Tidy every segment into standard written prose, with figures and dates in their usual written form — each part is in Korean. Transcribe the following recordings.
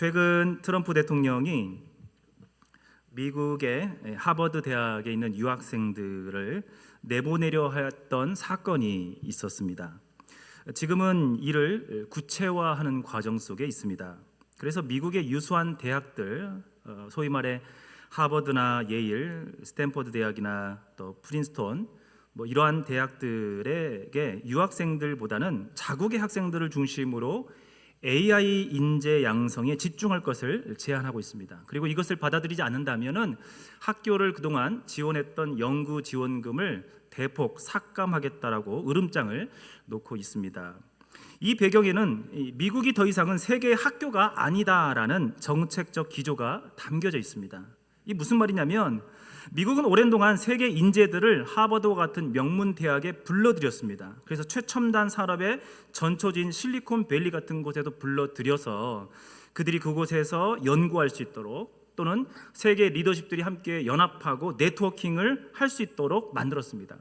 최근 트럼프 대통령이 미국의 하버드 대학에 있는 유학생들을 내보내려 했던 사건이 있었습니다. 지금은 이를 구체화하는 과정 속에 있습니다. 그래서 미국의 유수한 대학들, 소위 말해 하버드나 예일, 스탠퍼드 대학이나 또 프린스턴 이러한 대학들에게 유학생들보다는 자국의 학생들을 중심으로 AI 인재 양성에 집중할 것을 제안하고 있습니다. 그리고 이것을 받아들이지 않는다면은 학교를 그동안 지원했던 연구 지원금을 대폭 삭감하겠다라고 으름장을 놓고 있습니다. 이 배경에는 미국이 더 이상은 세계의 학교가 아니다라는 정책적 기조가 담겨져 있습니다. 이 무슨 말이냐면 미국은 오랜 동안 세계 인재들을 하버드와 같은 명문 대학에 불러들였습니다. 그래서 최첨단 산업의 전초지인 실리콘밸리 같은 곳에도 불러들여서 그들이 그곳에서 연구할 수 있도록 또는 세계 리더십들이 함께 연합하고 네트워킹을 할 수 있도록 만들었습니다.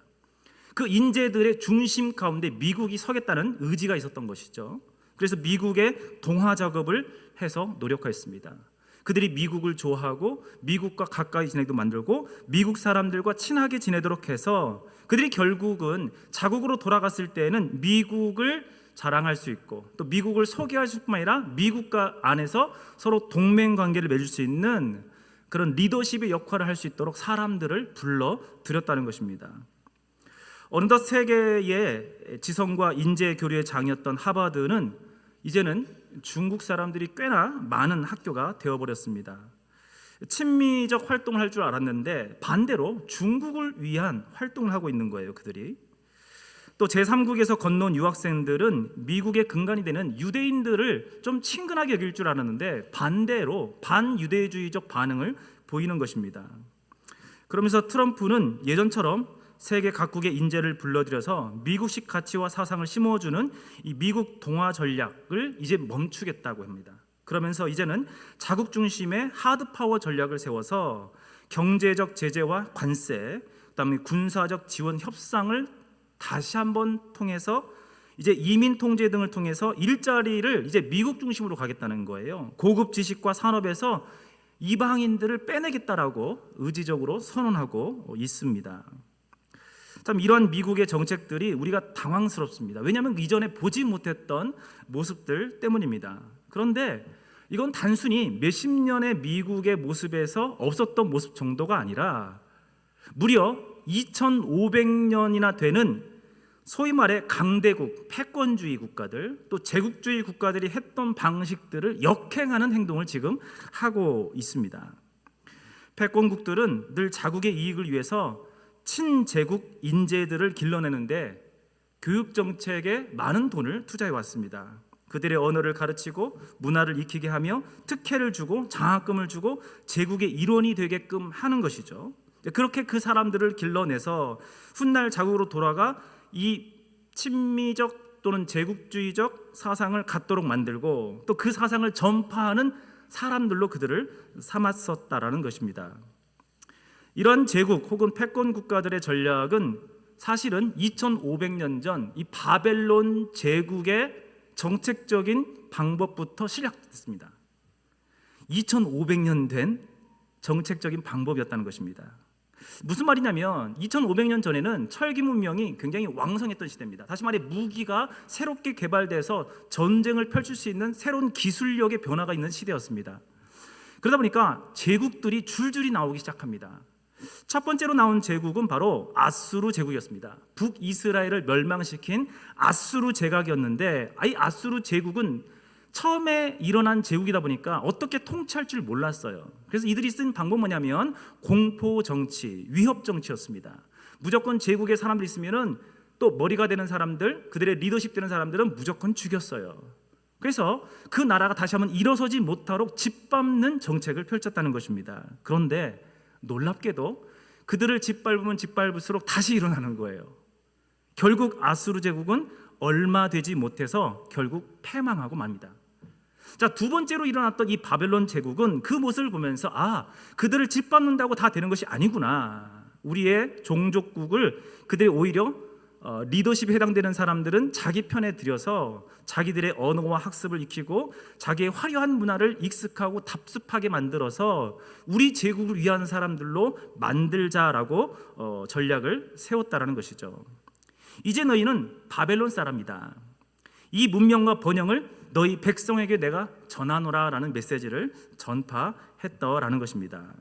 그 인재들의 중심 가운데 미국이 서겠다는 의지가 있었던 것이죠. 그래서 미국의 동화 작업을 해서 노력했습니다. 그들이 미국을 좋아하고 미국과 가까이 지내도 만들고 미국 사람들과 친하게 지내도록 해서 그들이 결국은 자국으로 돌아갔을 때에는 미국을 자랑할 수 있고 또 미국을 소개할 뿐만 아니라 미국과 안에서 서로 동맹 관계를 맺을 수 있는 그런 리더십의 역할을 할 수 있도록 사람들을 불러들였다는 것입니다. 어느덧 세계의 지성과 인재 교류의 장이었던 하버드는 이제는 중국 사람들이 꽤나 많은 학교가 되어버렸습니다. 친미적 활동을 할 줄 알았는데 반대로 중국을 위한 활동을 하고 있는 거예요. 그들이 또 제3국에서 건너온 유학생들은 미국의 근간이 되는 유대인들을 좀 친근하게 여길 줄 알았는데 반대로 반유대주의적 반응을 보이는 것입니다. 그러면서 트럼프는 예전처럼 세계 각국의 인재를 불러들여서 미국식 가치와 사상을 심어주는 이 미국 동화 전략을 이제 멈추겠다고 합니다. 그러면서 이제는 자국 중심의 하드파워 전략을 세워서 경제적 제재와 관세, 그다음에 군사적 지원 협상을 다시 한번 통해서 이제 이민 통제 등을 통해서 일자리를 이제 미국 중심으로 가겠다는 거예요. 고급 지식과 산업에서 이방인들을 빼내겠다라고 의지적으로 선언하고 있습니다. 참 이런 미국의 정책들이 우리가 당황스럽습니다. 왜냐하면 이전에 보지 못했던 모습들 때문입니다. 그런데 이건 단순히 몇십 년의 미국의 모습에서 없었던 모습 정도가 아니라 무려 2500년이나 되는 소위 말해 강대국, 패권주의 국가들 또 제국주의 국가들이 했던 방식들을 역행하는 행동을 지금 하고 있습니다. 패권국들은 늘 자국의 이익을 위해서 친제국 인재들을 길러내는데 교육정책에 많은 돈을 투자해 왔습니다. 그들의 언어를 가르치고 문화를 익히게 하며 특혜를 주고 장학금을 주고 제국의 일원이 되게끔 하는 것이죠. 그렇게 그 사람들을 길러내서 훗날 자국으로 돌아가 이 친미적 또는 제국주의적 사상을 갖도록 만들고 또 그 사상을 전파하는 사람들로 그들을 삼았었다라는 것입니다. 이런 제국 혹은 패권 국가들의 전략은 사실은 2500년 전 이 바벨론 제국의 정책적인 방법부터 시작됐습니다. 2500년 된 정책적인 방법이었다는 것입니다. 무슨 말이냐면 2500년 전에는 철기 문명이 굉장히 왕성했던 시대입니다. 다시 말해 무기가 새롭게 개발돼서 전쟁을 펼칠 수 있는 새로운 기술력의 변화가 있는 시대였습니다. 그러다 보니까 제국들이 줄줄이 나오기 시작합니다. 첫 번째로 나온 제국은 바로 아수르 제국이었습니다. 북이스라엘을 멸망시킨 아수르 제국이었는데 이 아수르 제국은 처음에 일어난 제국이다 보니까 어떻게 통치할 줄 몰랐어요. 그래서 이들이 쓴 방법은 뭐냐면 공포 정치, 위협 정치였습니다. 무조건 제국에 사람들이 있으면은 또 머리가 되는 사람들, 그들의 리더십 되는 사람들은 무조건 죽였어요. 그래서 그 나라가 다시 한번 일어서지 못하도록 짓밟는 정책을 펼쳤다는 것입니다. 그런데 놀랍게도 그들을 짓밟으면 짓밟을수록 다시 일어나는 거예요. 결국 아수르 제국은 얼마 되지 못해서 결국 패망하고 맙니다. 자, 두 번째로 일어났던 이 바벨론 제국은 그 모습을 보면서 그들을 짓밟는다고 다 되는 것이 아니구나. 우리의 종족국을 그들이 오히려 리더십에 해당되는 사람들은 자기 편에 들여서 자기들의 언어와 학습을 익히고 자기의 화려한 문화를 익숙하고 답습하게 만들어서 우리 제국을 위한 사람들로 만들자라고 전략을 세웠다라는 것이죠. 이제 너희는 바벨론 사람이다. 이 문명과 번영을 너희 백성에게 내가 전하노라라는 메시지를 전파했더라는 것입니다.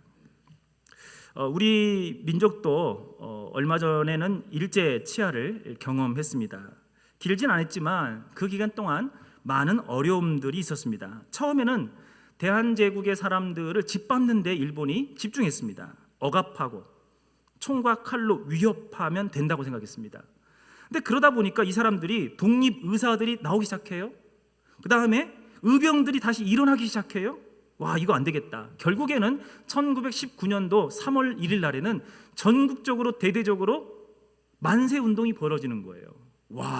우리 민족도 얼마 전에는 일제 치하를 경험했습니다. 길진 않았지만 그 기간 동안 많은 어려움들이 있었습니다. 처음에는 대한제국의 사람들을 짓밟는 데 일본이 집중했습니다. 억압하고 총과 칼로 위협하면 된다고 생각했습니다. 근데 그러다 보니까 이 사람들이 독립의사들이 나오기 시작해요. 그 다음에 의병들이 다시 일어나기 시작해요. 와, 이거 안 되겠다. 결국에는 1919년도 3월 1일 날에는 전국적으로 대대적으로 만세 운동이 벌어지는 거예요. 와,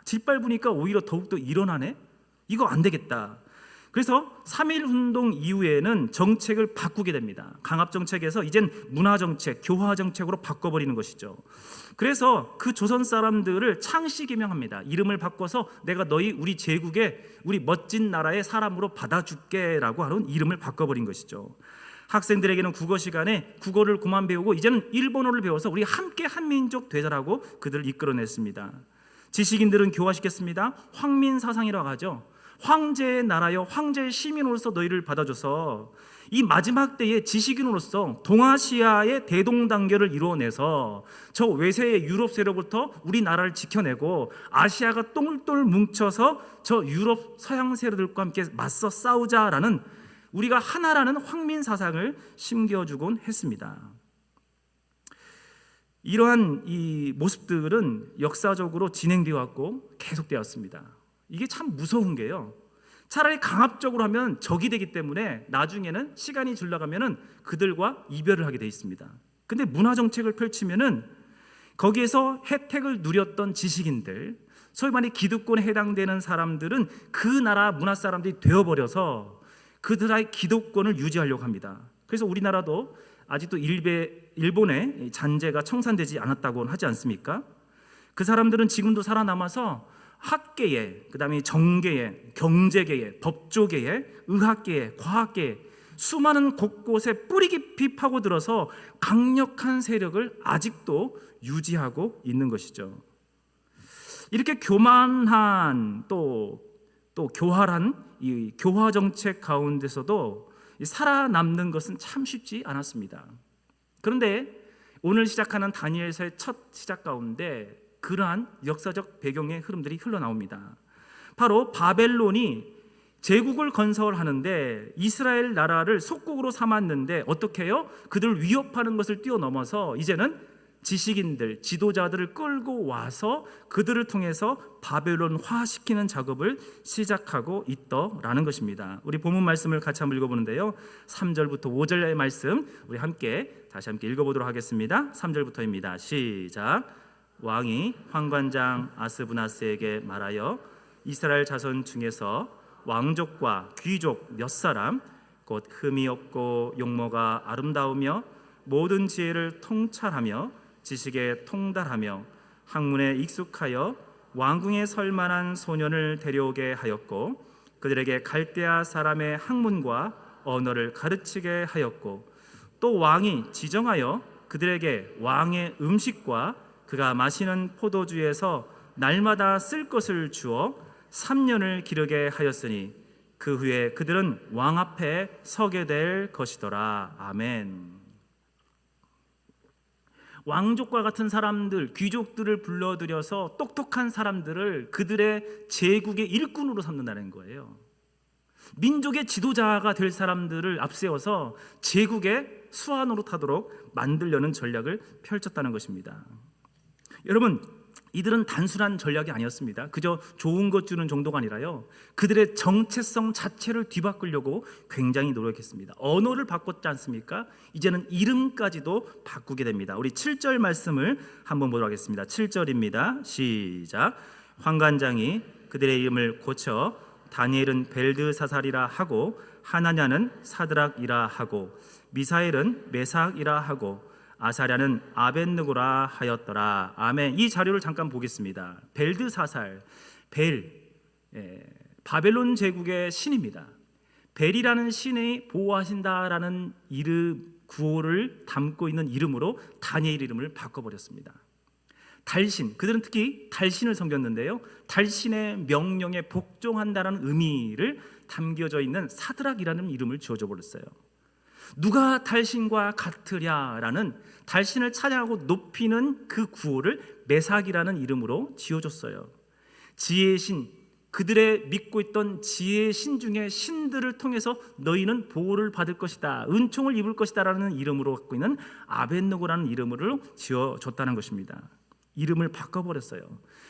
짓밟으니까 오히려 더욱더 일어나네? 이거 안 되겠다. 그래서 3.1 운동 이후에는 정책을 바꾸게 됩니다. 강압정책에서 이젠 문화정책, 교화정책으로 바꿔버리는 것이죠. 그래서 그 조선 사람들을 창씨 개명합니다. 이름을 바꿔서 내가 너희 우리 제국의 우리 멋진 나라의 사람으로 받아줄게 라고 하는 이름을 바꿔버린 것이죠. 학생들에게는 국어 시간에 국어를 그만 배우고 이제는 일본어를 배워서 우리 함께 한민족 되자라고 그들을 이끌어냈습니다. 지식인들은 교화시켰습니다. 황민사상이라고 하죠. 황제의 나라여 황제의 시민으로서 너희를 받아줘서 이 마지막 때에 지식인으로서 동아시아의 대동단결을 이루어내서 저 외세의 유럽 세력부터 우리나라를 지켜내고 아시아가 똘똘 뭉쳐서 저 유럽 서양 세력들과 함께 맞서 싸우자라는 우리가 하나라는 황민사상을 심겨주곤 했습니다. 이러한 이 모습들은 역사적으로 진행되어 왔고 계속되었습니다. 이게 참 무서운 게요, 차라리 강압적으로 하면 적이 되기 때문에 나중에는 시간이 지나가면은 그들과 이별을 하게 돼 있습니다. 근데 문화정책을 펼치면은 거기에서 혜택을 누렸던 지식인들, 소위 말해 기득권에 해당되는 사람들은 그 나라 문화 사람들이 되어버려서 그들의 기득권을 유지하려고 합니다. 그래서 우리나라도 아직도 일본의 잔재가 청산되지 않았다고 하지 않습니까? 그 사람들은 지금도 살아남아서 학계에, 그 다음에 정계에, 경제계에, 법조계에, 의학계에, 과학계에 수많은 곳곳에 뿌리 깊이 파고들어서 강력한 세력을 아직도 유지하고 있는 것이죠. 이렇게 교만한 또 교활한 이 교화 정책 가운데서도 살아남는 것은 참 쉽지 않았습니다. 그런데 오늘 시작하는 다니엘서의 첫 시작 가운데 그러한 역사적 배경의 흐름들이 흘러나옵니다. 바로 바벨론이 제국을 건설하는데 이스라엘 나라를 속국으로 삼았는데 어떻게 해요? 그들을 위협하는 것을 뛰어넘어서 이제는 지식인들, 지도자들을 끌고 와서 그들을 통해서 바벨론화시키는 작업을 시작하고 있더라는 것입니다. 우리 본문 말씀을 같이 한번 읽어보는데요, 3절부터 5절의 말씀 우리 다시 함께 읽어보도록 하겠습니다. 3절부터입니다. 시작. 왕이 환관장 아스부나스에게 말하여 이스라엘 자손 중에서 왕족과 귀족 몇 사람, 곧 흠이 없고 용모가 아름다우며 모든 지혜를 통찰하며 지식에 통달하며 학문에 익숙하여 왕궁에 설 만한 소년을 데려오게 하였고 그들에게 갈대아 사람의 학문과 언어를 가르치게 하였고 또 왕이 지정하여 그들에게 왕의 음식과 그가 마시는 포도주에서 날마다 쓸 것을 주어 3년을 기르게 하였으니 그 후에 그들은 왕 앞에 서게 될 것이더라. 아멘. 왕족과 같은 사람들, 귀족들을 불러들여서 똑똑한 사람들을 그들의 제국의 일꾼으로 삼는다는 거예요. 민족의 지도자가 될 사람들을 앞세워서 제국의 수완으로 타도록 만들려는 전략을 펼쳤다는 것입니다. 여러분, 이들은 단순한 전략이 아니었습니다. 그저 좋은 것 주는 정도가 아니라요, 그들의 정체성 자체를 뒤바꾸려고 굉장히 노력했습니다. 언어를 바꿨지 않습니까? 이제는 이름까지도 바꾸게 됩니다. 우리 7절 말씀을 한번 보도록 하겠습니다. 7절입니다. 시작. 환관장이 그들의 이름을 고쳐 다니엘은 벨드사살이라 하고 하나냐는 사드락이라 하고 미사엘은 메삭이라 하고 아사랴는 아벳느고라 하였더라. 아멘. 이 자료를 잠깐 보겠습니다. 벨드사살, 바벨론 제국의 신입니다. 벨이라는 신이 보호하신다라는 이름, 구호를 담고 있는 이름으로 다니엘 이름을 바꿔버렸습니다. 달신, 그들은 특히 달신을 섬겼는데요, 달신의 명령에 복종한다는 의미를 담겨져 있는 사드락이라는 이름을 지어줘 버렸어요. 누가 달신과 같으랴라는 달신을 찬양하고 높이는 그 구호를 메삭이라는 이름으로 지어줬어요. 지혜의 신, 그들의 믿고 있던 지혜의 신 중에 신들을 통해서 너희는 보호를 받을 것이다, 은총을 입을 것이다 라는 이름으로 갖고 있는 아벳느고라는 이름으로 지어줬다는 것입니다. 이름을 바꿔버렸어요.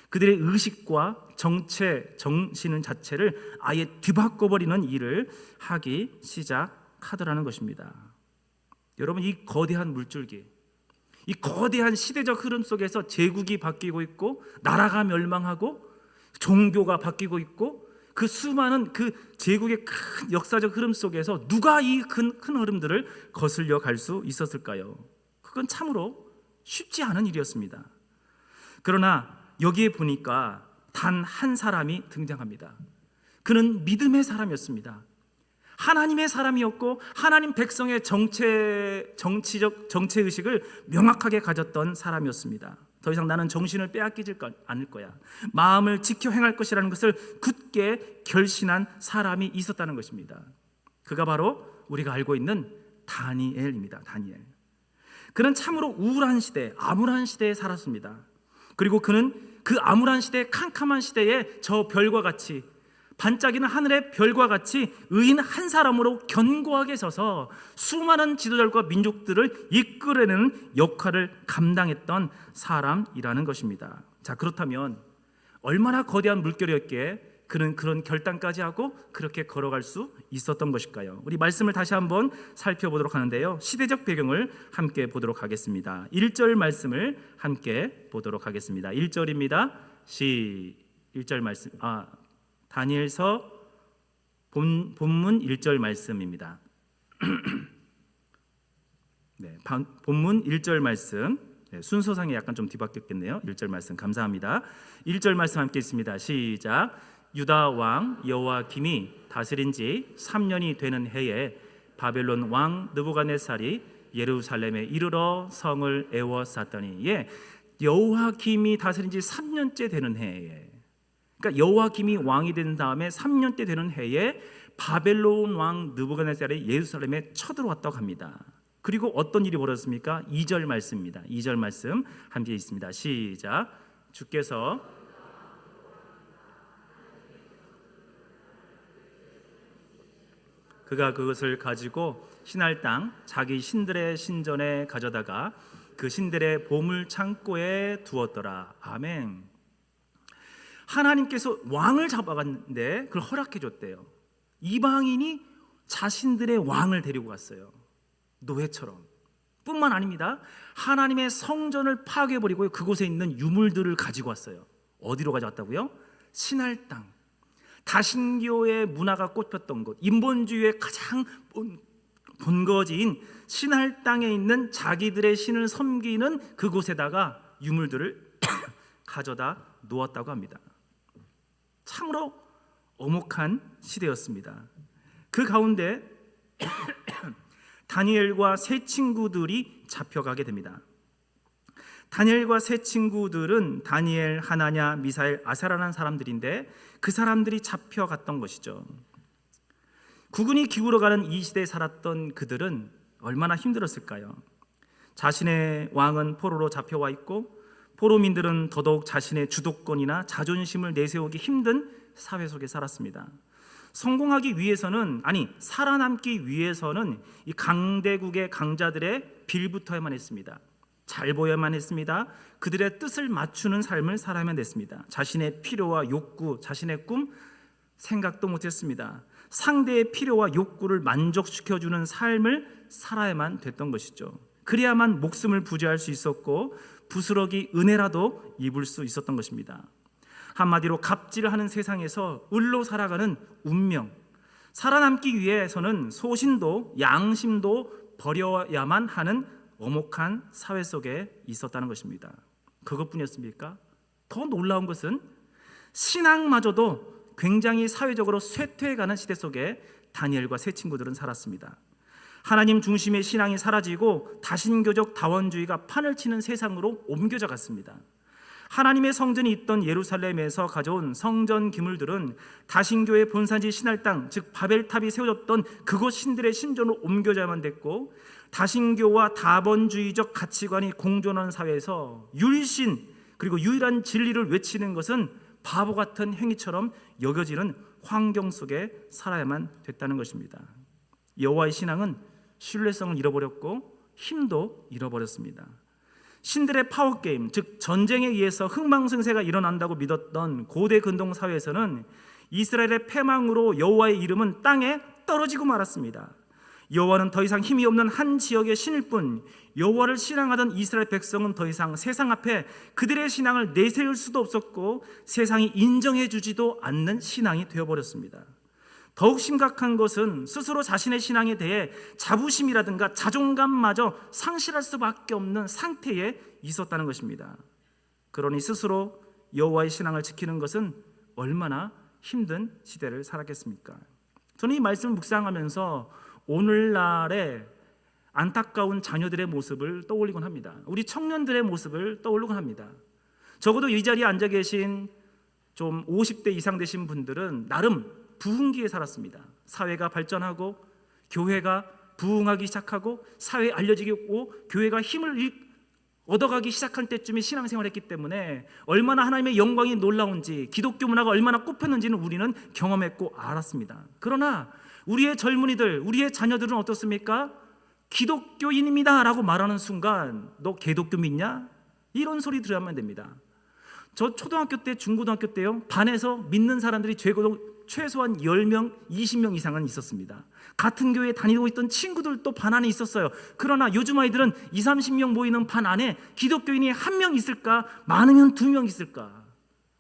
그들의 의식과 정신 자체를 아예 뒤바꿔버리는 일을 하기 시작하더라는 것입니다. 여러분, 이 거대한 물줄기, 이 거대한 시대적 흐름 속에서 제국이 바뀌고 있고 나라가 멸망하고 종교가 바뀌고 있고 그 수많은 그 제국의 큰 역사적 흐름 속에서 누가 이 큰 흐름들을 거슬려 갈 수 있었을까요? 그건 참으로 쉽지 않은 일이었습니다. 그러나 여기에 보니까 단 한 사람이 등장합니다. 그는 믿음의 사람이었습니다. 하나님의 사람이었고 하나님 백성의 정치적 정체의식을 명확하게 가졌던 사람이었습니다. 더 이상 나는 정신을 빼앗기지 않을 거야, 마음을 지켜 행할 것이라는 것을 굳게 결신한 사람이 있었다는 것입니다. 그가 바로 우리가 알고 있는 다니엘입니다. 다니엘. 그는 참으로 우울한 시대, 암울한 시대에 살았습니다. 그리고 그는 그 암울한 시대, 캄캄한 시대에 저 별과 같이, 반짝이는 하늘의 별과 같이 의인 한 사람으로 견고하게 서서 수많은 지도자들과 민족들을 이끌어내는 역할을 감당했던 사람이라는 것입니다. 자, 그렇다면 얼마나 거대한 물결이었기에 그는 그런 결단까지 하고 그렇게 걸어갈 수 있었던 것일까요? 우리 말씀을 다시 한번 살펴보도록 하는데요, 시대적 배경을 함께 보도록 하겠습니다. 1절 말씀을 함께 보도록 하겠습니다. 1절입니다. 1절 말씀, 다니엘서 본문 1절 말씀입니다. 네, 본문 1절 말씀, 순서상에 약간 좀 뒤바뀌었겠네요. 1절 말씀 감사합니다. 1절 말씀 함께 있습니다. 시작. 유다 왕 여호야김이 다스린 지 3년이 되는 해에 바벨론 왕 느부갓네살이 예루살렘에 이르러 성을 에워쌌더니, 여호야김이 다스린 지 3년째 되는 해에, 그러니까 여호야김이 왕이 된 다음에 3년째 되는 해에 바벨론 왕 느부갓네살이 예루살렘에 쳐들어왔다고 합니다. 그리고 어떤 일이 벌어졌습니까? 2절 말씀입니다. 2절 말씀 함께 있습니다. 시작. 주께서 그가 그것을 가지고 신할 땅 자기 신들의 신전에 가져다가 그 신들의 보물 창고에 두었더라. 아멘. 하나님께서 왕을 잡아갔는데 그걸 허락해 줬대요. 이방인이 자신들의 왕을 데리고 갔어요. 노예처럼. 뿐만 아닙니다. 하나님의 성전을 파괴해버리고 그곳에 있는 유물들을 가지고 왔어요. 어디로 가져왔다고요? 신할 땅. 다신교의 문화가 꽃폈던 곳, 인본주의의 가장 본거지인 신할 땅에 있는 자기들의 신을 섬기는 그곳에다가 유물들을 가져다 놓았다고 합니다. 참으로 엄혹한 시대였습니다. 그 가운데 다니엘과 세 친구들이 잡혀가게 됩니다. 다니엘과 세 친구들은 다니엘, 하나냐, 미사엘, 아사라는 사람들인데 그 사람들이 잡혀갔던 것이죠. 국군이 기울어가는 이 시대에 살았던 그들은 얼마나 힘들었을까요? 자신의 왕은 포로로 잡혀와 있고 포로민들은 더더욱 자신의 주도권이나 자존심을 내세우기 힘든 사회 속에 살았습니다. 성공하기 위해서는, 살아남기 위해서는 이 강대국의 강자들의 빌붙어야만 했습니다. 잘 보여야만 했습니다. 그들의 뜻을 맞추는 삶을 살아야만 했습니다. 자신의 필요와 욕구, 자신의 꿈 생각도 못했습니다. 상대의 필요와 욕구를 만족시켜주는 삶을 살아야만 됐던 것이죠. 그래야만 목숨을 부지할 수 있었고 부스러기 은혜라도 입을 수 있었던 것입니다. 한마디로 갑질하는 세상에서 을로 살아가는 운명, 살아남기 위해서는 소신도 양심도 버려야만 하는 엄혹한 사회 속에 있었다는 것입니다. 그것뿐이었습니까? 더 놀라운 것은 신앙마저도 굉장히 사회적으로 쇠퇴해가는 시대 속에 다니엘과 세 친구들은 살았습니다. 하나님 중심의 신앙이 사라지고 다신교적 다원주의가 판을 치는 세상으로 옮겨져 갔습니다. 하나님의 성전이 있던 예루살렘에서 가져온 성전 기물들은 다신교의 본산지 신할 땅, 즉 바벨탑이 세워졌던 그곳 신들의 신전으로 옮겨져야만 됐고, 다신교와 다번주의적 가치관이 공존하는 사회에서 유일신 그리고 유일한 진리를 외치는 것은 바보 같은 행위처럼 여겨지는 환경 속에 살아야만 됐다는 것입니다. 여호와의 신앙은 신뢰성을 잃어버렸고 힘도 잃어버렸습니다. 신들의 파워게임, 즉 전쟁에 의해서 흥망성쇠가 일어난다고 믿었던 고대 근동 사회에서는 이스라엘의 패망으로 여호와의 이름은 땅에 떨어지고 말았습니다. 여호와는 더 이상 힘이 없는 한 지역의 신일 뿐, 여호와를 신앙하던 이스라엘 백성은 더 이상 세상 앞에 그들의 신앙을 내세울 수도 없었고 세상이 인정해 주지도 않는 신앙이 되어버렸습니다. 더욱 심각한 것은 스스로 자신의 신앙에 대해 자부심이라든가 자존감마저 상실할 수밖에 없는 상태에 있었다는 것입니다. 그러니 스스로 여호와의 신앙을 지키는 것은 얼마나 힘든 시대를 살았겠습니까? 저는 이 말씀을 묵상하면서 오늘날의 안타까운 자녀들의 모습을 떠올리곤 합니다. 우리 청년들의 모습을 떠올리곤 합니다. 적어도 이 자리에 앉아 계신 좀 50대 이상 되신 분들은 나름 부흥기에 살았습니다. 사회가 발전하고 교회가 부흥하기 시작하고 사회에 알려지고 교회가 힘을 얻어가기 시작한 때쯤에 신앙생활을 했기 때문에 얼마나 하나님의 영광이 놀라운지, 기독교 문화가 얼마나 꽃폈는지는 우리는 경험했고 알았습니다. 그러나 우리의 젊은이들, 우리의 자녀들은 어떻습니까? 기독교인입니다 라고 말하는 순간 너 개독교 믿냐? 이런 소리 들으면 됩니다. 저 초등학교 때, 중고등학교 때요, 반에서 믿는 사람들이 최소한 10명, 20명 이상은 있었습니다. 같은 교회에 다니고 있던 친구들도 반 안에 있었어요. 그러나 요즘 아이들은 20, 30명 모이는 반 안에 기독교인이 1명 있을까? 많으면 2명 있을까?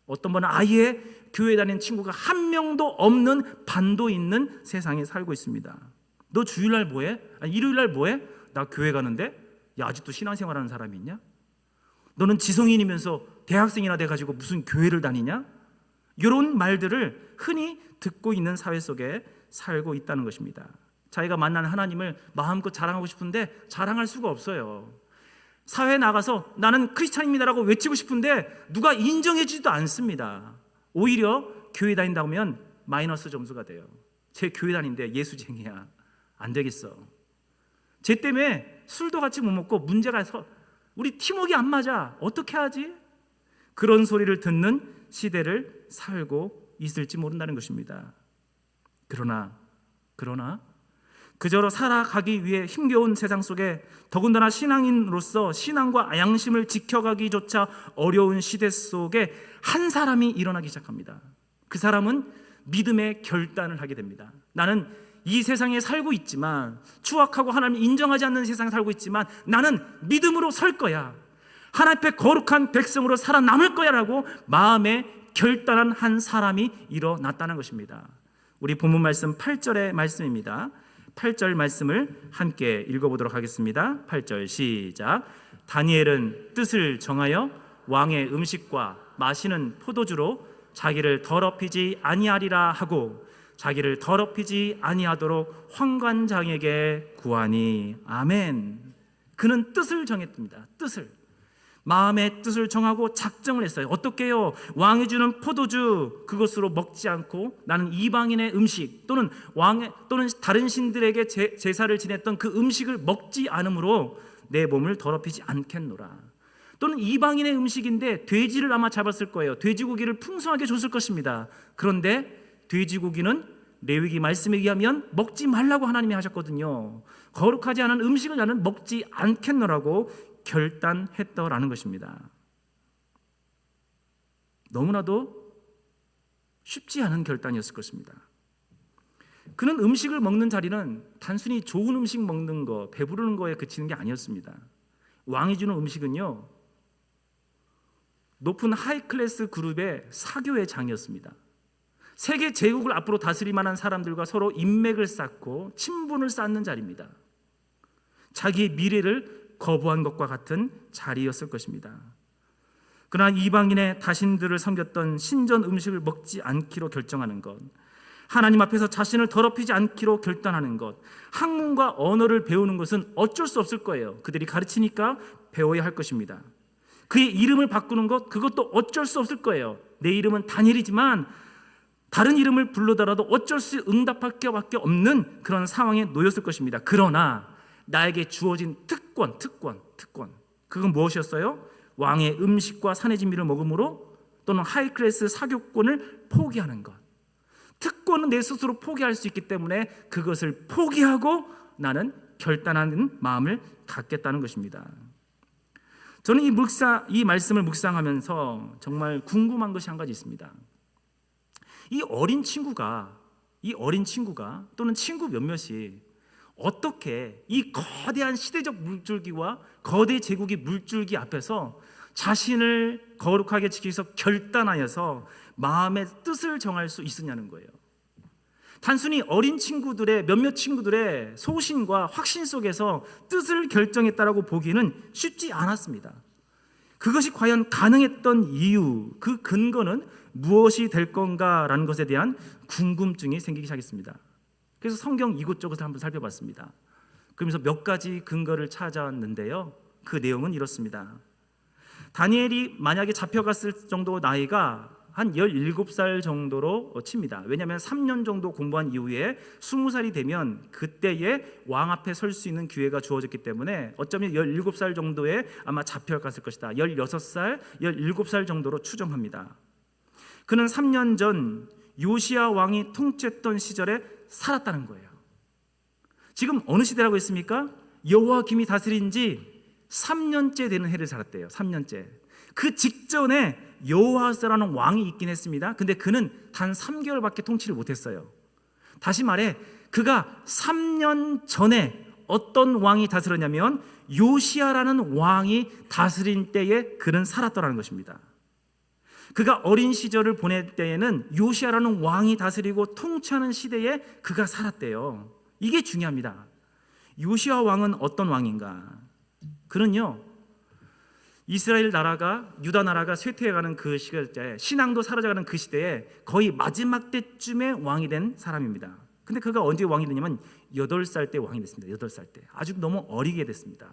어떤 분은 아예 교회 다니는 친구가 1명도 없는 반도 있는 세상에 살고 있습니다. 너 주일날 뭐해? 아니, 일요일날 뭐해? 나 교회 가는데? 야, 아직도 신앙생활하는 사람이 있냐? 너는 지성인이면서 대학생이나 돼가지고 무슨 교회를 다니냐? 이런 말들을 흔히 듣고 있는 사회 속에 살고 있다는 것입니다. 자기가 만나는 하나님을 마음껏 자랑하고 싶은데 자랑할 수가 없어요. 사회에 나가서 나는 크리스찬입니다라고 외치고 싶은데 누가 인정해주지도 않습니다. 오히려 교회 다닌다고 하면 마이너스 점수가 돼요. 제 교회 다니는데 예수쟁이야. 안 되겠어. 쟤 때문에 술도 같이 못 먹고 문제가 있어. 우리 팀워크가 안 맞아. 어떻게 하지? 그런 소리를 듣는 시대를 살고 있을지 모른다는 것입니다. 그러나 그저로 살아가기 위해 힘겨운 세상 속에 더군다나 신앙인으로서 신앙과 양심을 지켜가기조차 어려운 시대 속에 한 사람이 일어나기 시작합니다. 그 사람은 믿음의 결단을 하게 됩니다. 나는 이 세상에 살고 있지만, 추악하고 하나님을 인정하지 않는 세상에 살고 있지만 나는 믿음으로 설 거야. 하나님 앞에 거룩한 백성으로 살아남을 거야 라고 마음에 결단한 한 사람이 일어났다는 것입니다. 우리 본문 말씀 8절의 말씀입니다. 8절 말씀을 함께 읽어보도록 하겠습니다. 8절 시작. 다니엘은 뜻을 정하여 왕의 음식과 마시는 포도주로 자기를 더럽히지 아니하리라 하고 자기를 더럽히지 아니하도록 환관장에게 구하니. 아멘. 그는 뜻을 정했습니다. 마음의 뜻을 정하고 작정을 했어요. 어떻게 해요? 왕이 주는 포도주 그것으로 먹지 않고 나는 이방인의 음식 또는 다른 신들에게 제사를 지냈던 그 음식을 먹지 않으므로 내 몸을 더럽히지 않겠노라. 또는 이방인의 음식인데 돼지를 아마 잡았을 거예요. 돼지고기를 풍성하게 줬을 것입니다. 그런데 돼지고기는 레위기 말씀에 의하면 먹지 말라고 하나님이 하셨거든요. 거룩하지 않은 음식을 나는 먹지 않겠노라고 결단했더라는 것입니다. 너무나도 쉽지 않은 결단이었을 것입니다. 그는 음식을 먹는 자리는 단순히 좋은 음식 먹는 거, 배부르는 거에 그치는 게 아니었습니다. 왕이 주는 음식은요, 높은 하이클래스 그룹의 사교의 장이었습니다. 세계 제국을 앞으로 다스릴 만한 사람들과 서로 인맥을 쌓고 친분을 쌓는 자리입니다. 자기의 미래를 거부한 것과 같은 자리였을 것입니다. 그러나 이방인의 다신들을 섬겼던 신전 음식을 먹지 않기로 결정하는 것, 하나님 앞에서 자신을 더럽히지 않기로 결단하는 것, 학문과 언어를 배우는 것은 어쩔 수 없을 거예요. 그들이 가르치니까 배워야 할 것입니다. 그의 이름을 바꾸는 것, 그것도 어쩔 수 없을 거예요. 내 이름은 다니엘이지만 다른 이름을 불러더라도 어쩔 수 응답할 것밖에 없는 그런 상황에 놓였을 것입니다. 그러나 나에게 주어진 특권, 그건 무엇이었어요? 왕의 음식과 산의 진미를 먹음으로 또는 하이클래스 사교권을 포기하는 것. 특권은 내 스스로 포기할 수 있기 때문에 그것을 포기하고 나는 결단하는 마음을 갖겠다는 것입니다. 저는 이 말씀을 묵상하면서 정말 궁금한 것이 한 가지 있습니다. 이 어린 친구가 또는 친구 몇몇이 어떻게 이 거대한 시대적 물줄기와 거대 제국의 물줄기 앞에서 자신을 거룩하게 지키기 위해서 결단하여서 마음의 뜻을 정할 수 있었냐는 거예요. 단순히 어린 친구들의 몇몇 친구들의 소신과 확신 속에서 뜻을 결정했다라고 보기는 쉽지 않았습니다. 그것이 과연 가능했던 이유, 그 근거는 무엇이 될 건가라는 것에 대한 궁금증이 생기기 시작했습니다. 그래서 성경 이곳저곳을 한번 살펴봤습니다. 그러면서 몇 가지 근거를 찾아왔는데요, 그 내용은 이렇습니다. 다니엘이 만약에 잡혀갔을 정도 나이가 한 17살 정도로 칩니다. 왜냐하면 3년 정도 공부한 이후에 20살이 되면 그때에 왕 앞에 설 수 있는 기회가 주어졌기 때문에 어쩌면 17살 정도에 아마 잡혀갔을 것이다. 16살, 17살 정도로 추정합니다. 그는 3년 전 요시야 왕이 통치했던 시절에 살았다는 거예요. 지금 어느 시대라고 했습니까? 여호와김이 다스린 지 3년째 되는 해를 살았대요. 3년째. 그 직전에 여호아스라는 왕이 있긴 했습니다. 근데 그는 단 3개월밖에 통치를 못했어요. 다시 말해 그가 3년 전에 어떤 왕이 다스렸냐면 요시야라는 왕이 다스린 때에 그는 살았더라는 것입니다. 그가 어린 시절을 보낼 때에는 요시야라는 왕이 다스리고 통치하는 시대에 그가 살았대요. 이게 중요합니다. 요시야 왕은 어떤 왕인가? 그는요, 이스라엘 나라가, 유다 나라가 쇠퇴해가는 그 시절에, 신앙도 사라져가는 그 시대에 거의 마지막 때쯤에 왕이 된 사람입니다. 근데 그가 언제 왕이 되냐면 8살 때 왕이 됐습니다. 8살 때. 아주 너무 어리게 됐습니다.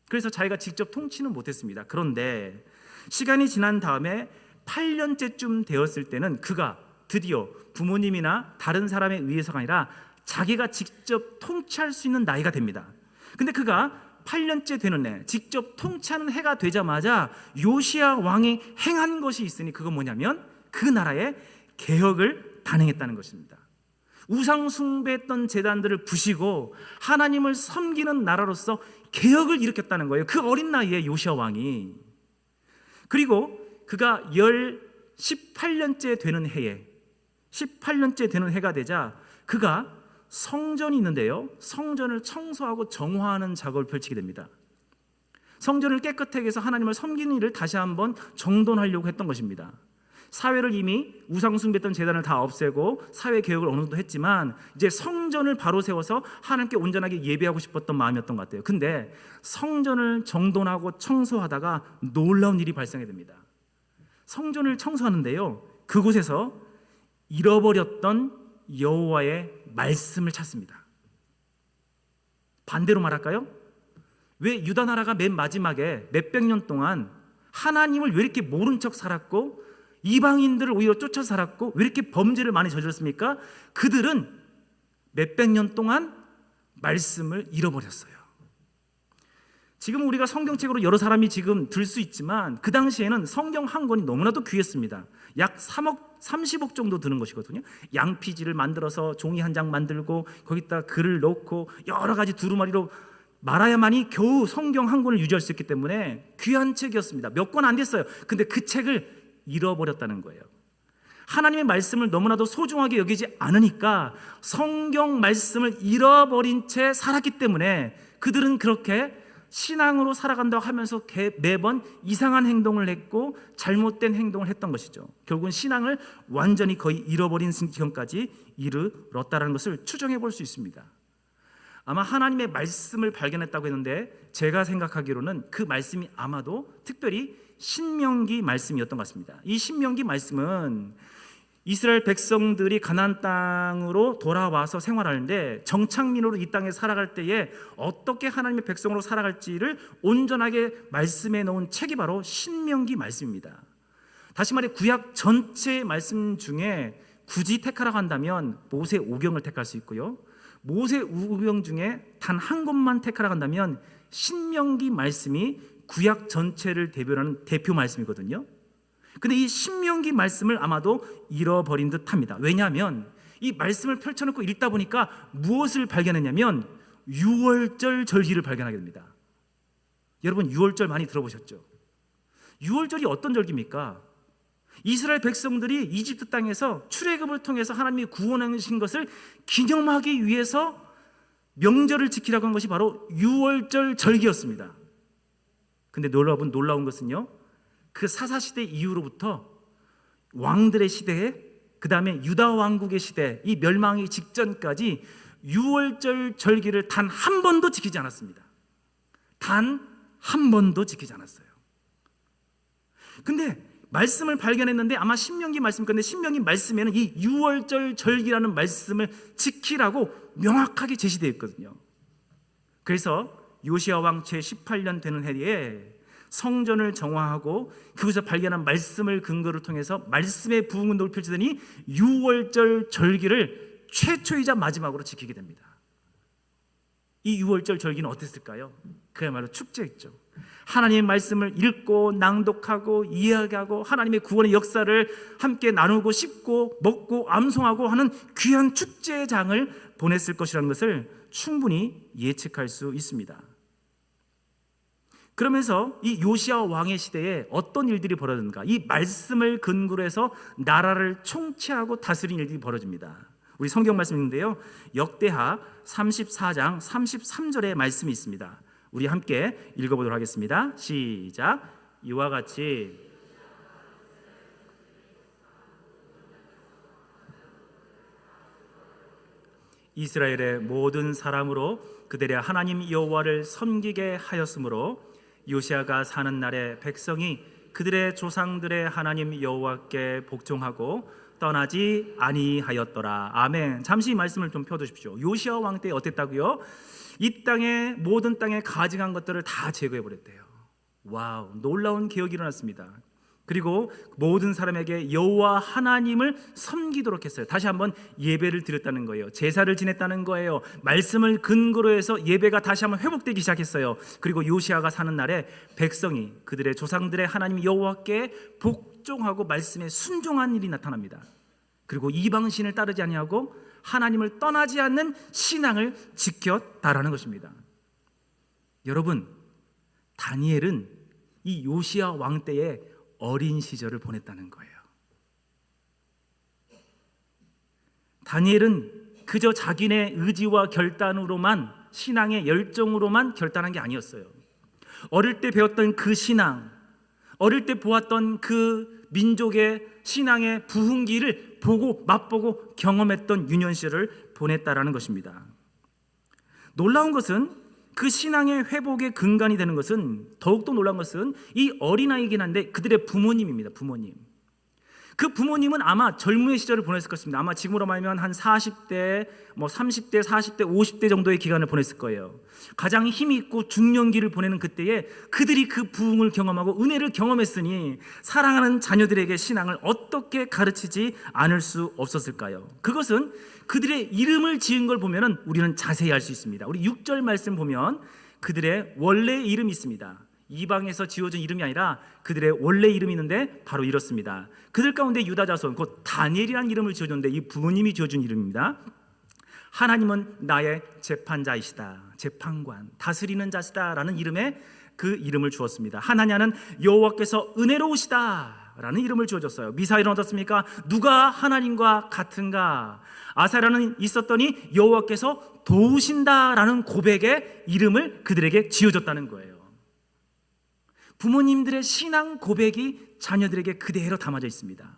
그래서 자기가 직접 통치는 못했습니다. 그런데 시간이 지난 다음에 8년째쯤 되었을 때는 그가 드디어 부모님이나 다른 사람에 의해서가 아니라 자기가 직접 통치할 수 있는 나이가 됩니다. 근데 그가 8년째 되는 해, 직접 통치하는 해가 되자마자 요시야 왕이 행한 것이 있으니 그건 뭐냐면 그 나라의 개혁을 단행했다는 것입니다. 우상 숭배했던 제단들을 부시고 하나님을 섬기는 나라로서 개혁을 일으켰다는 거예요. 그 어린 나이에 요시야 왕이. 그리고 그가 18년째 되는 해에 18년째 되는 해가 되자 그가 성전이 있는데요, 성전을 청소하고 정화하는 작업을 펼치게 됩니다. 성전을 깨끗하게 해서 하나님을 섬기는 일을 다시 한번 정돈하려고 했던 것입니다. 사회를 이미 우상 숭배했던 제단을 다 없애고 사회 개혁을 어느 정도 했지만 이제 성전을 바로 세워서 하나님께 온전하게 예배하고 싶었던 마음이었던 것 같아요. 근데 성전을 정돈하고 청소하다가 놀라운 일이 발생하게 됩니다. 성전을 청소하는데요, 그곳에서 잃어버렸던 여호와의 말씀을 찾습니다. 반대로 말할까요? 왜 유다 나라가 맨 마지막에 몇백 년 동안 하나님을 왜 이렇게 모른 척 살았고 이방인들을 오히려 쫓아 살았고 왜 이렇게 범죄를 많이 저질렀습니까? 그들은 몇백 년 동안 말씀을 잃어버렸어요. 지금 우리가 성경책으로 여러 사람이 지금 들 수 있지만 그 당시에는 성경 한 권이 너무나도 귀했습니다. 약 30억 정도 드는 것이거든요. 양피지를 만들어서 종이 한 장 만들고 거기다 글을 넣고 여러 가지 두루마리로 말아야만이 겨우 성경 한 권을 유지할 수 있기 때문에 귀한 책이었습니다. 몇 권 안 됐어요. 근데 그 책을 잃어버렸다는 거예요. 하나님의 말씀을 너무나도 소중하게 여기지 않으니까 성경 말씀을 잃어버린 채 살았기 때문에 그들은 그렇게 신앙으로 살아간다고 하면서 매번 이상한 행동을 했고 잘못된 행동을 했던 것이죠. 결국은 신앙을 완전히 거의 잃어버린 지경까지 이르렀다는 것을 추정해 볼 수 있습니다. 아마 하나님의 말씀을 발견했다고 했는데 제가 생각하기로는 그 말씀이 아마도 특별히 신명기 말씀이었던 것 같습니다. 이 신명기 말씀은 이스라엘 백성들이 가나안 땅으로 돌아와서 생활하는데 정착민으로 이 땅에 살아갈 때에 어떻게 하나님의 백성으로 살아갈지를 온전하게 말씀해 놓은 책이 바로 신명기 말씀입니다. 다시 말해 구약 전체 말씀 중에 굳이 택하라고 한다면 모세 오경을 택할 수 있고요, 모세 오경 중에 단 한 권만 택하라고 한다면 신명기 말씀이 구약 전체를 대표하는 대표 말씀이거든요. 근데 이 신명기 말씀을 아마도 잃어버린 듯 합니다. 왜냐하면 이 말씀을 펼쳐놓고 읽다 보니까 무엇을 발견했냐면 유월절 절기를 발견하게 됩니다. 여러분 유월절 많이 들어보셨죠? 유월절이 어떤 절기입니까? 이스라엘 백성들이 이집트 땅에서 출애굽을 통해서 하나님이 구원하신 것을 기념하기 위해서 명절을 지키라고 한 것이 바로 유월절 절기였습니다. 근데 놀라운 것은요, 그 사사시대 이후로부터 왕들의 시대에, 그 다음에 유다 왕국의 시대, 이 멸망이 직전까지 유월절 절기를 단 한 번도 지키지 않았습니다. 단 한 번도 지키지 않았어요. 근데 말씀을 발견했는데 아마 신명기 말씀 건데 신명기 말씀에는 이 유월절 절기라는 말씀을 지키라고 명확하게 제시되어 있거든요. 그래서 요시야 왕 제18년 되는 해에 성전을 정화하고 그곳에서 발견한 말씀을 근거로 통해서 말씀의 부흥운동을 펼치더니 유월절 절기를 최초이자 마지막으로 지키게 됩니다. 이 유월절 절기는 어땠을까요? 그야말로 축제였죠. 하나님의 말씀을 읽고 낭독하고 이야기하고 하나님의 구원의 역사를 함께 나누고 씹고 먹고 암송하고 하는 귀한 축제장을 보냈을 것이라는 것을 충분히 예측할 수 있습니다. 그러면서 이 요시야 왕의 시대에 어떤 일들이 벌어졌는가? 이 말씀을 근거로 해서 나라를 총치하고 다스린 일들이 벌어집니다. 우리 성경 말씀인데요, 역대하 34장 33절의 말씀이 있습니다. 우리 함께 읽어보도록 하겠습니다. 시작. 이와 같이 이스라엘의 모든 사람으로 그들의 하나님 여호와를 섬기게 하였으므로 요시야가 사는 날에 백성이 그들의 조상들의 하나님 여호와께 복종하고 떠나지 아니하였더라. 아멘. 잠시 이 말씀을 좀 펴두십시오. 요시야 왕 때 어땠다고요? 이 땅에 모든 땅에 가증한 것들을 다 제거해 버렸대요. 와우, 놀라운 개혁이 일어났습니다. 그리고 모든 사람에게 여호와 하나님을 섬기도록 했어요. 다시 한번 예배를 드렸다는 거예요. 제사를 지냈다는 거예요. 말씀을 근거로 해서 예배가 다시 한번 회복되기 시작했어요. 그리고 요시야가 사는 날에 백성이 그들의 조상들의 하나님 여호와께 복종하고 말씀에 순종한 일이 나타납니다. 그리고 이방신을 따르지 아니하고 하나님을 떠나지 않는 신앙을 지켰다라는 것입니다. 여러분, 다니엘은 이 요시야 왕 때에 어린 시절을 보냈다는 거예요. 다니엘은 그저 자기네 의지와 결단으로만, 신앙의 열정으로만 결단한 게 아니었어요. 어릴 때 배웠던 그 신앙, 어릴 때 보았던 그 민족의 신앙의 부흥기를 보고 맛보고 경험했던 유년 시절을 보냈다라는 것입니다. 놀라운 것은 그 신앙의 회복의 근간이 되는 것은, 더욱더 놀라운 것은 이 어린아이이긴 한데 그들의 부모님입니다. 부모님. 그 부모님은 아마 젊은 시절을 보냈을 것입니다. 아마 지금으로 말하면 한 40대, 30대, 40대, 50대 정도의 기간을 보냈을 거예요. 가장 힘이 있고 중년기를 보내는 그때에 그들이 그 부흥을 경험하고 은혜를 경험했으니 사랑하는 자녀들에게 신앙을 어떻게 가르치지 않을 수 없었을까요? 그것은 그들의 이름을 지은 걸 보면 우리는 자세히 알 수 있습니다. 우리 6절 말씀 보면 그들의 원래 이름이 있습니다. 이방에서 지어진 이름이 아니라 그들의 원래 이름이 있는데 바로 이렇습니다. 그들 가운데 유다 자손 곧 다니엘이라는 이름을 지어줬는데 이 부모님이 지어준 이름입니다. 하나님은 나의 재판자이시다, 재판관, 다스리는 자시다 라는 이름에 그 이름을 주었습니다. 하나냐는 여호와께서 은혜로우시다 라는 이름을 주어줬어요. 미사일은 어떻습니까? 누가 하나님과 같은가? 아사랴는 있었더니 여호와께서 도우신다라는 고백의 이름을 그들에게 지어줬다는 거예요. 부모님들의 신앙 고백이 자녀들에게 그대로 담아져 있습니다.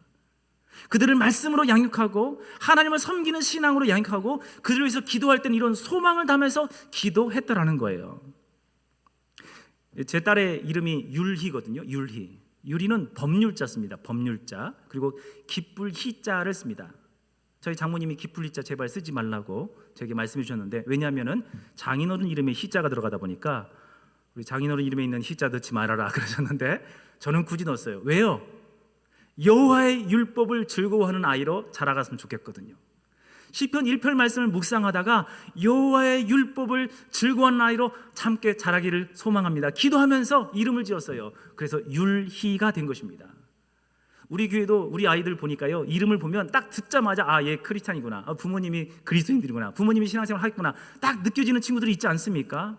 그들을 말씀으로 양육하고 하나님을 섬기는 신앙으로 양육하고 그들을 위해서 기도할 때는 이런 소망을 담아서 기도했다라는 거예요. 제 딸의 이름이 율희거든요. 율희. 율희는 법률자입니다. 법률자. 그리고 기쁠 희자를 씁니다. 저희 장모님이 기쁠 희자 제발 쓰지 말라고 저에게 말씀해 주셨는데, 왜냐하면 장인어른 이름에 희자가 들어가다 보니까 우리 장인어른 이름에 있는 희자 넣지 말아라 그러셨는데, 저는 굳이 넣었어요. 왜요? 여호와의 율법을 즐거워하는 아이로 자라갔으면 좋겠거든요. 시편 1편 말씀을 묵상하다가 여호와의 율법을 즐거워하는 아이로 참게 자라기를 소망합니다. 기도하면서 이름을 지었어요. 그래서 율희가 된 것입니다. 우리 교회도 우리 아이들 보니까요, 이름을 보면 딱 듣자마자 얘 크리스찬이구나, 부모님이 그리스도인들이구나, 부모님이 신앙생활 하겠구나, 딱 느껴지는 친구들이 있지 않습니까?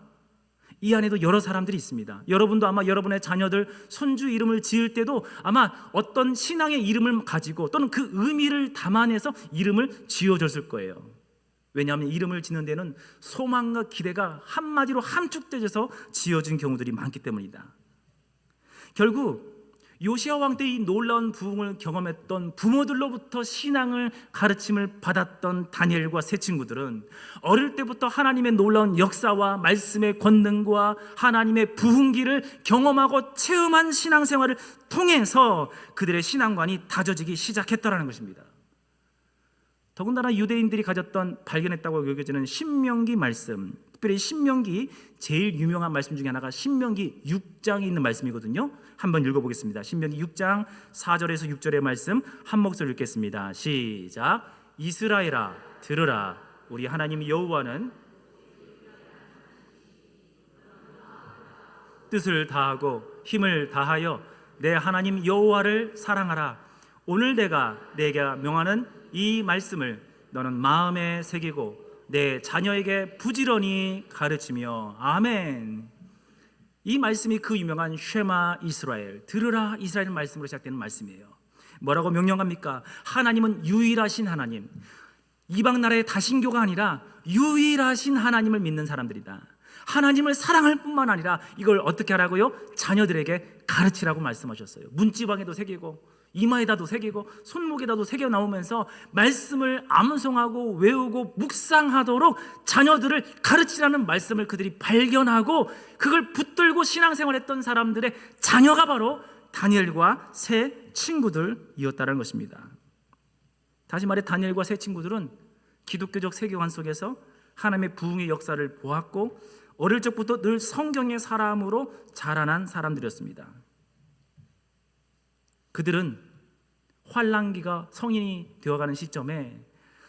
이 안에도 여러 사람들이 있습니다. 여러분도 아마 여러분의 자녀들 손주 이름을 지을 때도 아마 어떤 신앙의 이름을 가지고 또는 그 의미를 담아내서 이름을 지어줬을 거예요. 왜냐하면 이름을 짓는 데는 소망과 기대가 한마디로 함축되어서 지어진 경우들이 많기 때문이다. 결국 요시야 왕 때 이 놀라운 부흥을 경험했던 부모들로부터 신앙을 가르침을 받았던 다니엘과 세 친구들은 어릴 때부터 하나님의 놀라운 역사와 말씀의 권능과 하나님의 부흥기를 경험하고 체험한 신앙생활을 통해서 그들의 신앙관이 다져지기 시작했다는 것입니다. 더군다나 유대인들이 가졌던 발견했다고 여겨지는 신명기 말씀, 특별히 신명기 제일 유명한 말씀 중에 하나가 신명기 6장에 있는 말씀이거든요. 한번 읽어보겠습니다. 신명기 6장 4절에서 6절의 말씀 한 목소리로 읽겠습니다. 시작. 이스라엘아 들으라, 우리 하나님 여호와는 뜻을 다하고 힘을 다하여 내 하나님 여호와를 사랑하라. 오늘 내가 명하는 이 말씀을 너는 마음에 새기고 내 자녀에게 부지런히 가르치며. 아멘. 이 말씀이 그 유명한 쉐마 이스라엘, 들으라 이스라엘 말씀으로 시작되는 말씀이에요. 뭐라고 명령합니까? 하나님은 유일하신 하나님, 이방 나라의 다신교가 아니라 유일하신 하나님을 믿는 사람들이다. 하나님을 사랑할 뿐만 아니라 이걸 어떻게 하라고요? 자녀들에게 가르치라고 말씀하셨어요. 문지방에도 새기고 이마에다도 새기고 손목에다도 새겨 나오면서 말씀을 암송하고 외우고 묵상하도록 자녀들을 가르치라는 말씀을 그들이 발견하고 그걸 붙들고 신앙생활했던 사람들의 자녀가 바로 다니엘과 세 친구들이었다는 것입니다. 다시 말해 다니엘과 세 친구들은 기독교적 세계관 속에서 하나님의 부흥의 역사를 보았고 어릴 적부터 늘 성경의 사람으로 자라난 사람들이었습니다. 그들은 환란기가 성인이 되어가는 시점에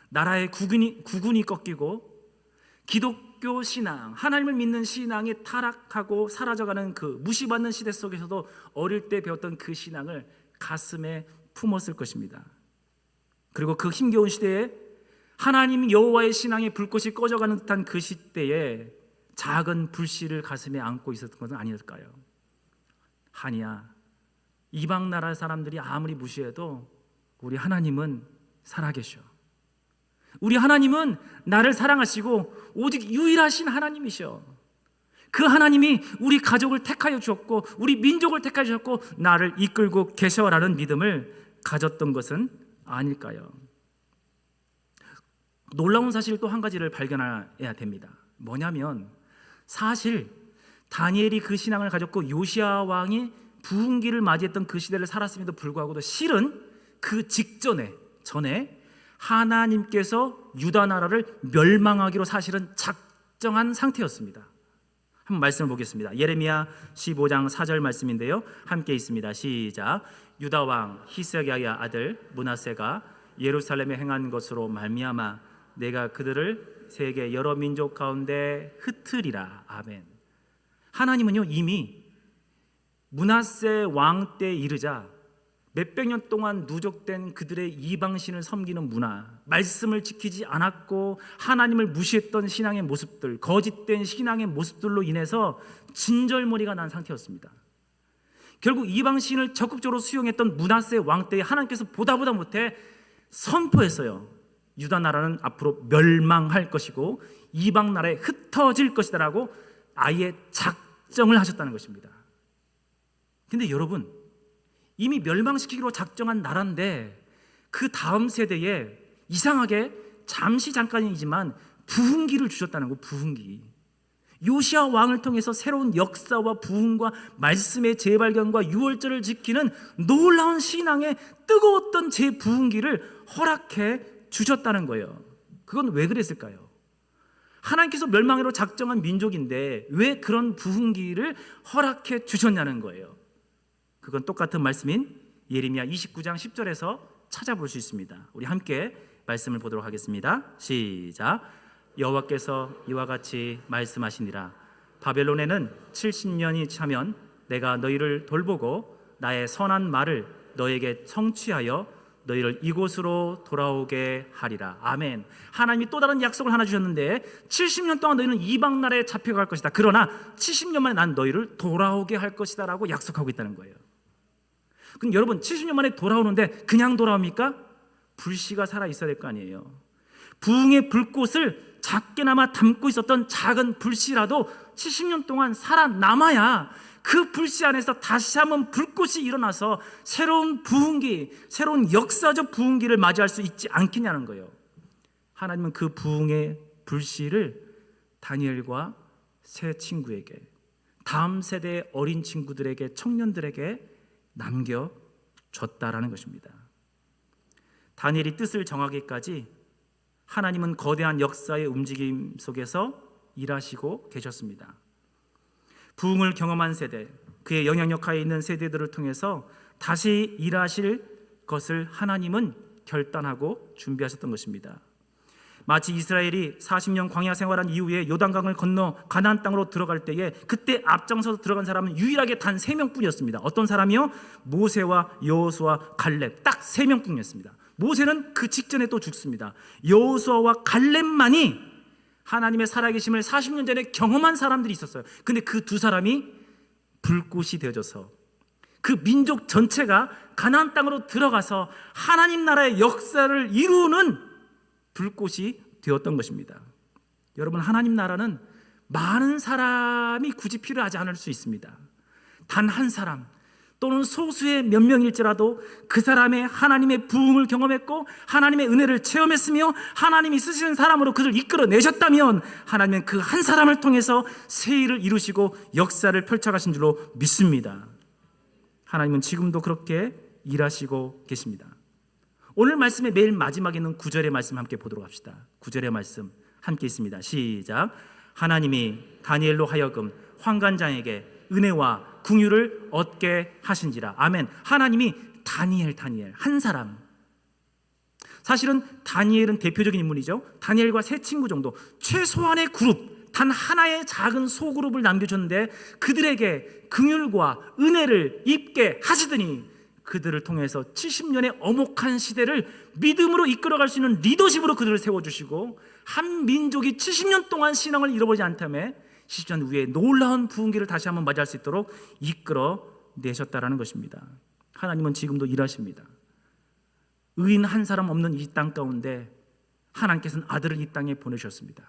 나라의 국운이 꺾이고 기독교 신앙, 하나님을 믿는 신앙이 타락하고 사라져가는 그 무시받는 시대 속에서도 어릴 때 배웠던 그 신앙을 가슴에 품었을 것입니다. 그리고 그 힘겨운 시대에 하나님 여호와의 신앙의 불꽃이 꺼져가는 듯한 그 시대에 작은 불씨를 가슴에 안고 있었던 것은 아닐까요? 아니야, 이방 나라 사람들이 아무리 무시해도 우리 하나님은 살아계셔. 우리 하나님은 나를 사랑하시고 오직 유일하신 하나님이셔. 그 하나님이 우리 가족을 택하여 주었고 우리 민족을 택하여 주셨고 나를 이끌고 계셔라는 믿음을 가졌던 것은 아닐까요? 놀라운 사실 또 한 가지를 발견해야 됩니다. 뭐냐면 사실 다니엘이 그 신앙을 가졌고 요시야 왕이 부흥기를 맞이했던 그 시대를 살았음에도 불구하고도 실은 그 전에 하나님께서 유다 나라를 멸망하기로 사실은 작정한 상태였습니다. 한번 말씀을 보겠습니다. 예레미야 15장 4절 말씀인데요, 함께 있습니다. 시작. 유다 왕 히스기야의 아들 므낫세가 예루살렘에 행한 것으로 말미암아 내가 그들을 세계 여러 민족 가운데 흩으리라. 아멘. 하나님은요 이미 므낫세 왕 때 이르자 몇백 년 동안 누적된 그들의 이방신을 섬기는 문화, 말씀을 지키지 않았고 하나님을 무시했던 신앙의 모습들, 거짓된 신앙의 모습들로 인해서 진절머리가 난 상태였습니다. 결국 이방신을 적극적으로 수용했던 므낫세 왕 때에 하나님께서 보다 못해 선포했어요. 유다 나라는 앞으로 멸망할 것이고 이방 나라에 흩어질 것이다라고 아예 작정을 하셨다는 것입니다. 근데 여러분, 이미 멸망시키기로 작정한 나라인데 그 다음 세대에 이상하게 잠깐이지만 부흥기를 주셨다는 거. 부흥기. 요시야 왕을 통해서 새로운 역사와 부흥과 말씀의 재발견과 유월절을 지키는 놀라운 신앙의 뜨거웠던 재부흥기를 허락해 주셨다는 거예요. 그건 왜 그랬을까요? 하나님께서 멸망으로 작정한 민족인데 왜 그런 부흥기를 허락해 주셨냐는 거예요. 그건 똑같은 말씀인 예레미야 29장 10절에서 찾아볼 수 있습니다. 우리 함께 말씀을 보도록 하겠습니다. 시작. 여호와께서 이와 같이 말씀하시니라. 바벨론에는 70년이 차면 내가 너희를 돌보고 나의 선한 말을 너에게 성취하여 너희를 이곳으로 돌아오게 하리라. 아멘. 하나님이 또 다른 약속을 하나 주셨는데 70년 동안 너희는 이방 나라에 잡혀갈 것이다. 그러나 70년 만에 난 너희를 돌아오게 할 것이다 라고 약속하고 있다는 거예요. 그럼 여러분 70년 만에 돌아오는데 그냥 돌아옵니까? 불씨가 살아있어야 될 거 아니에요. 부흥의 불꽃을 작게나마 담고 있었던 작은 불씨라도 70년 동안 살아남아야 그 불씨 안에서 다시 한번 불꽃이 일어나서 새로운 부흥기, 새로운 역사적 부흥기를 맞이할 수 있지 않겠냐는 거예요. 하나님은 그 부흥의 불씨를 다니엘과 새 친구에게, 다음 세대의 어린 친구들에게, 청년들에게 남겨줬다라는 것입니다. 다니엘이 뜻을 정하기까지 하나님은 거대한 역사의 움직임 속에서 일하시고 계셨습니다. 부흥을 경험한 세대, 그의 영향력 하에 있는 세대들을 통해서 다시 일하실 것을 하나님은 결단하고 준비하셨던 것입니다. 마치 이스라엘이 40년 광야 생활한 이후에 요단강을 건너 가나안 땅으로 들어갈 때에 그때 앞장서서 들어간 사람은 유일하게 단 3명뿐이었습니다. 어떤 사람이요? 모세와 여호수아, 갈렙, 딱 3명뿐이었습니다. 모세는 그 직전에 또 죽습니다. 여호수아와 갈렙만이 하나님의 살아계심을 40년 전에 경험한 사람들이 있었어요. 근데 그 두 사람이 불꽃이 되어져서 그 민족 전체가 가나안 땅으로 들어가서 하나님 나라의 역사를 이루는 불꽃이 되었던 것입니다. 여러분, 하나님 나라는 많은 사람이 굳이 필요하지 않을 수 있습니다. 단 한 사람 또는 소수의 몇 명일지라도 그 사람의 하나님의 부흥을 경험했고 하나님의 은혜를 체험했으며 하나님이 쓰시는 사람으로 그를 이끌어내셨다면 하나님은 그 한 사람을 통해서 새 일을 이루시고 역사를 펼쳐가신 줄로 믿습니다. 하나님은 지금도 그렇게 일하시고 계십니다. 오늘 말씀의 맨 마지막에 있는 9절의 말씀 함께 보도록 합시다. 9절의 말씀 함께 있습니다. 시작. 하나님이 다니엘로 하여금 환관장에게 은혜와 긍휼을 얻게 하신지라. 아멘. 하나님이 다니엘 한 사람. 사실은 다니엘은 대표적인 인물이죠. 다니엘과 세 친구 정도, 최소한의 그룹, 단 하나의 작은 소그룹을 남겨줬는데 그들에게 긍휼과 은혜를 입게 하시더니 그들을 통해서 70년의 엄혹한 시대를 믿음으로 이끌어갈 수 있는 리더십으로 그들을 세워주시고 한 민족이 70년 동안 신앙을 잃어버리지 않다며 70년 후에 놀라운 부흥기를 다시 한번 맞이할 수 있도록 이끌어내셨다라는 것입니다. 하나님은 지금도 일하십니다. 의인 한 사람 없는 이 땅 가운데 하나님께서는 아들을 이 땅에 보내셨습니다.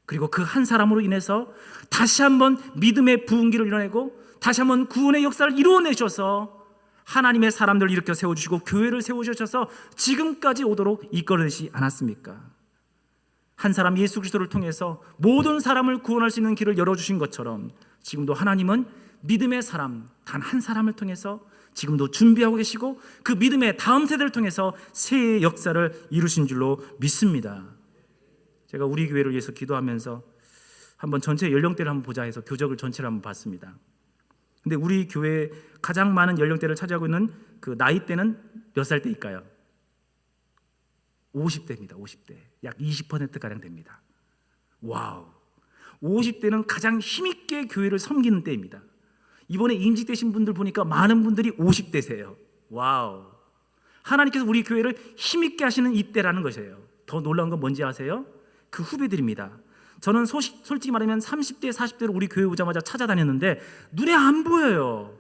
그리고 그 한 사람으로 인해서 다시 한번 믿음의 부흥기를 이뤄내고 다시 한번 구원의 역사를 이루어내셔서 하나님의 사람들을 일으켜 세워주시고 교회를 세우셔서 지금까지 오도록 이끌어내시지 않았습니까? 한 사람 예수 그리스도를 통해서 모든 사람을 구원할 수 있는 길을 열어주신 것처럼 지금도 하나님은 믿음의 사람 단 한 사람을 통해서 지금도 준비하고 계시고 그 믿음의 다음 세대를 통해서 새해의 역사를 이루신 줄로 믿습니다. 제가 우리 교회를 위해서 기도하면서 한번 전체 연령대를 한번 보자 해서 교적을 전체를 한번 봤습니다. 근데 우리 교회에 가장 많은 연령대를 차지하고 있는 그 나이대는 몇 살대일까요? 50대입니다. 50대. 약 20%가량 됩니다. 와우. 50대는 가장 힘있게 교회를 섬기는 때입니다. 이번에 임직되신 분들 보니까 많은 분들이 50대세요. 와우. 하나님께서 우리 교회를 힘있게 하시는 이때라는 것이에요. 더 놀라운 건 뭔지 아세요? 그 후배들입니다. 저는 솔직히 말하면 30대, 40대로 우리 교회 오자마자 찾아다녔는데 눈에 안 보여요.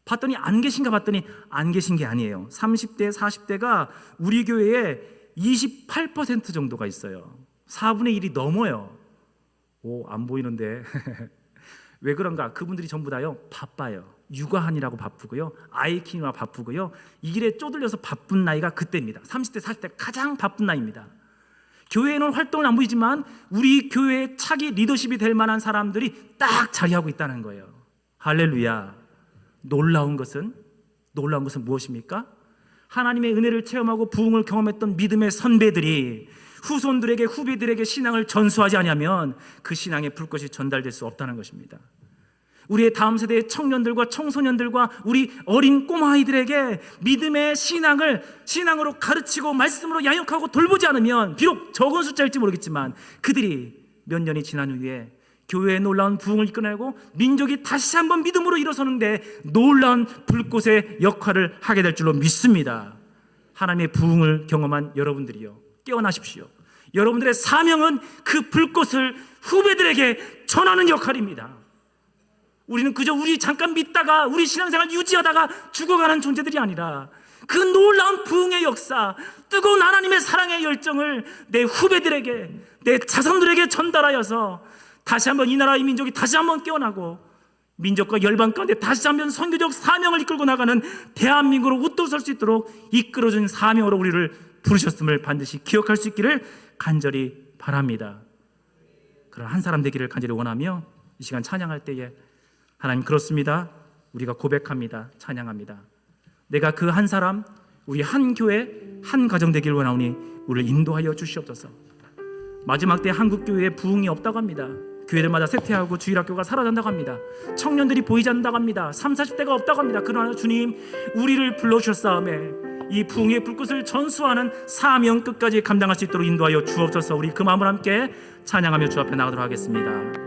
봤더니 안 계신가 봤더니 안 계신 게 아니에요. 30대, 40대가 우리 교회에 28% 정도가 있어요. 4분의 1이 넘어요. 오, 안 보이는데. 왜 그런가? 그분들이 전부 다요 바빠요. 육아하느라고 바쁘고요, 아이 키우느라 바쁘고요, 이 길에 쪼들려서 바쁜 나이가 그때입니다. 30대 40대 가장 바쁜 나이입니다. 교회에는 활동을 안 보이지만 우리 교회의 차기 리더십이 될 만한 사람들이 딱 자리하고 있다는 거예요. 할렐루야. 놀라운 것은 무엇입니까? 하나님의 은혜를 체험하고 부흥을 경험했던 믿음의 선배들이 후손들에게, 후배들에게 신앙을 전수하지 않으면 그 신앙의 불꽃이 전달될 수 없다는 것입니다. 우리의 다음 세대의 청년들과 청소년들과 우리 어린 꼬마아이들에게 믿음의 신앙으로 가르치고 말씀으로 양육하고 돌보지 않으면, 비록 적은 숫자일지 모르겠지만 그들이 몇 년이 지난 후에 교회의 놀라운 부흥을 이끌어내고 민족이 다시 한번 믿음으로 일어서는데 놀라운 불꽃의 역할을 하게 될 줄로 믿습니다. 하나님의 부흥을 경험한 여러분들이요, 깨어나십시오. 여러분들의 사명은 그 불꽃을 후배들에게 전하는 역할입니다. 우리는 그저 우리 잠깐 믿다가 우리 신앙생활 유지하다가 죽어가는 존재들이 아니라 그 놀라운 부흥의 역사, 뜨거운 하나님의 사랑의 열정을 내 후배들에게, 내 자손들에게 전달하여서 다시 한번 이 나라, 이 민족이 다시 한번 깨어나고 민족과 열방 가운데 다시 한번 선교적 사명을 이끌고 나가는 대한민국으로 웃돌 설 수 있도록 이끌어준 사명으로 우리를 부르셨음을 반드시 기억할 수 있기를 간절히 바랍니다. 그런 한 사람 되기를 간절히 원하며 이 시간 찬양할 때에 하나님, 그렇습니다. 우리가 고백합니다. 찬양합니다. 내가 그 한 사람, 우리 한 교회, 한 가정 되기를 원하오니 우리를 인도하여 주시옵소서. 마지막 때 한국 교회에 부흥이 없다고 합니다. 교회들마다 쇠퇴하고 주일학교가 사라진다고 합니다. 청년들이 보이지 않는다고 합니다. 30, 40대가 없다고 합니다. 그러나 주님, 우리를 불러주셨사오매 이 부흥의 불꽃을 전수하는 사명 끝까지 감당할 수 있도록 인도하여 주옵소서. 우리 그 마음을 함께 찬양하며 주 앞에 나가도록 하겠습니다.